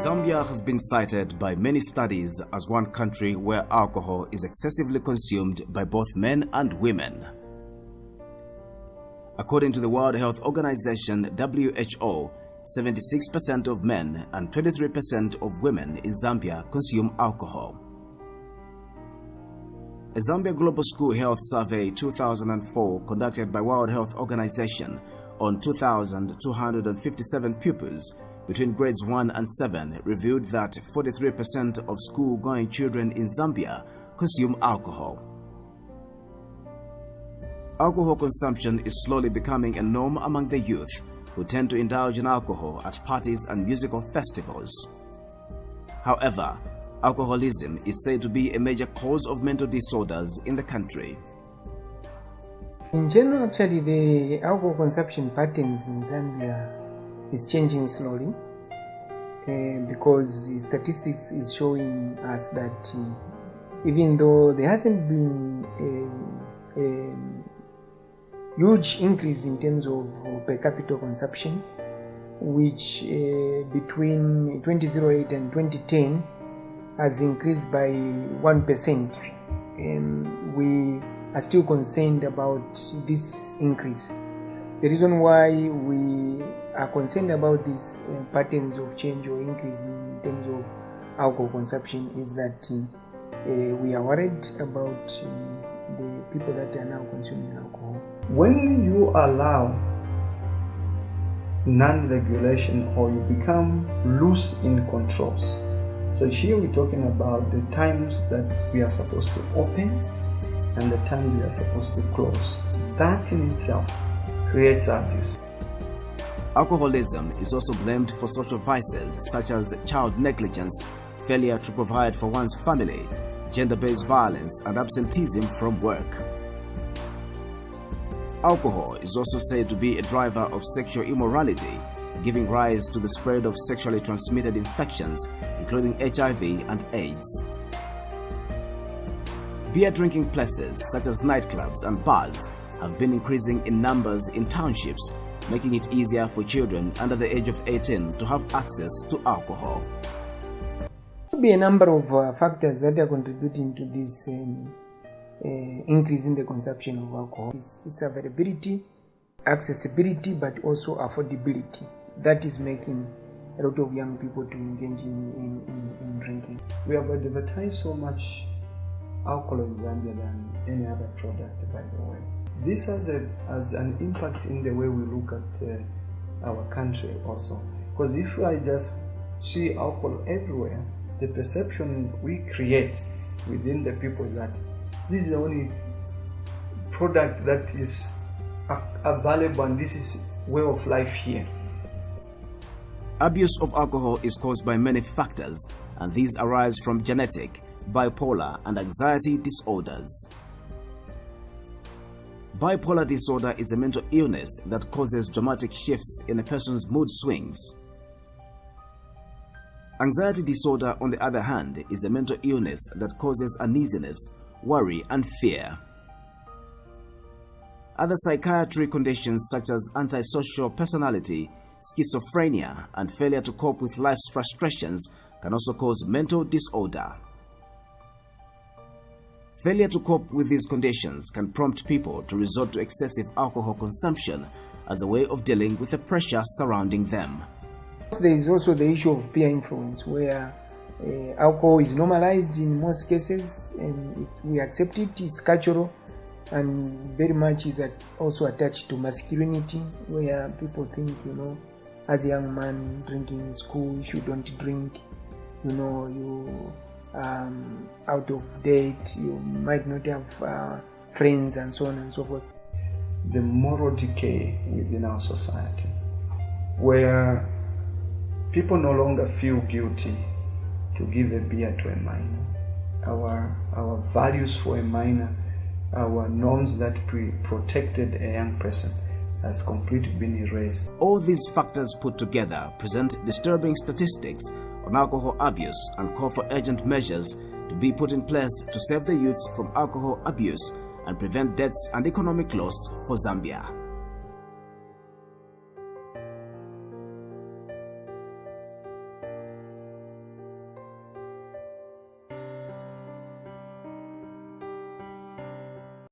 Zambia has been cited by many studies as one country where alcohol is excessively consumed by both men and women. According to the World Health Organization (WHO), 76% of men and 23% of women in Zambia consume alcohol. A Zambia Global School Health Survey 2004 conducted by World Health Organization on 2,257 pupils between grades 1 and 7 revealed that 43% of school-going children in Zambia consume alcohol. Alcohol consumption is slowly becoming a norm among the youth, who tend to indulge in alcohol at parties and musical festivals. However, alcoholism is said to be a major cause of mental disorders in the country. In general, actually, the alcohol consumption patterns in Zambia is changing slowly because statistics is showing us that even though there hasn't been a huge increase in terms of per capita consumption, which between 2008 and 2010 has increased by 1%. We are still concerned about this increase. The reason why we are concerned about these patterns of change or increase in terms of alcohol consumption is that we are worried about the people that are now consuming alcohol. When you allow non-regulation or you become loose in controls, so here we're talking about the times that we are supposed to open and the time we are supposed to close. That in itself creates abuse. Alcoholism is also blamed for social vices such as child negligence, failure to provide for one's family, gender-based violence, and absenteeism from work. Alcohol is also said to be a driver of sexual immorality, giving rise to the spread of sexually transmitted infections, including HIV and AIDS. Beer drinking places such as nightclubs and bars have been increasing in numbers in townships, making it easier for children under the age of 18 to have access to alcohol. There will be a number of factors that are contributing to this increase in the consumption of alcohol. It's availability, accessibility, but also affordability. That is making a lot of young people to engage in drinking. We have advertised so much alcohol in Zambia than any other product, by the way. This has an impact in the way we look at our country also. Because if I just see alcohol everywhere, the perception we create within the people is that this is the only product that is available and this is way of life here. Abuse of alcohol is caused by many factors, and these arise from genetic, bipolar, and anxiety disorders. Bipolar disorder is a mental illness that causes dramatic shifts in a person's mood swings. Anxiety disorder, on the other hand, is a mental illness that causes uneasiness, worry, and fear. Other psychiatric conditions such as antisocial personality, schizophrenia, and failure to cope with life's frustrations can also cause mental disorder. Failure to cope with these conditions can prompt people to resort to excessive alcohol consumption as a way of dealing with the pressure surrounding them. There is also the issue of peer influence, where alcohol is normalized in most cases, and if we accept it, it's cultural, and very much is also attached to masculinity, where people think, as a young man drinking in school, if you don't drink, you out of date, you might not have friends, and so on and so forth. The moral decay within our society, where people no longer feel guilty to give a beer to a minor. Our values for a minor, our norms that protected a young person has completely been erased. All these factors put together present disturbing statistics on alcohol abuse and call for urgent measures to be put in place to save the youths from alcohol abuse and prevent deaths and economic loss for Zambia.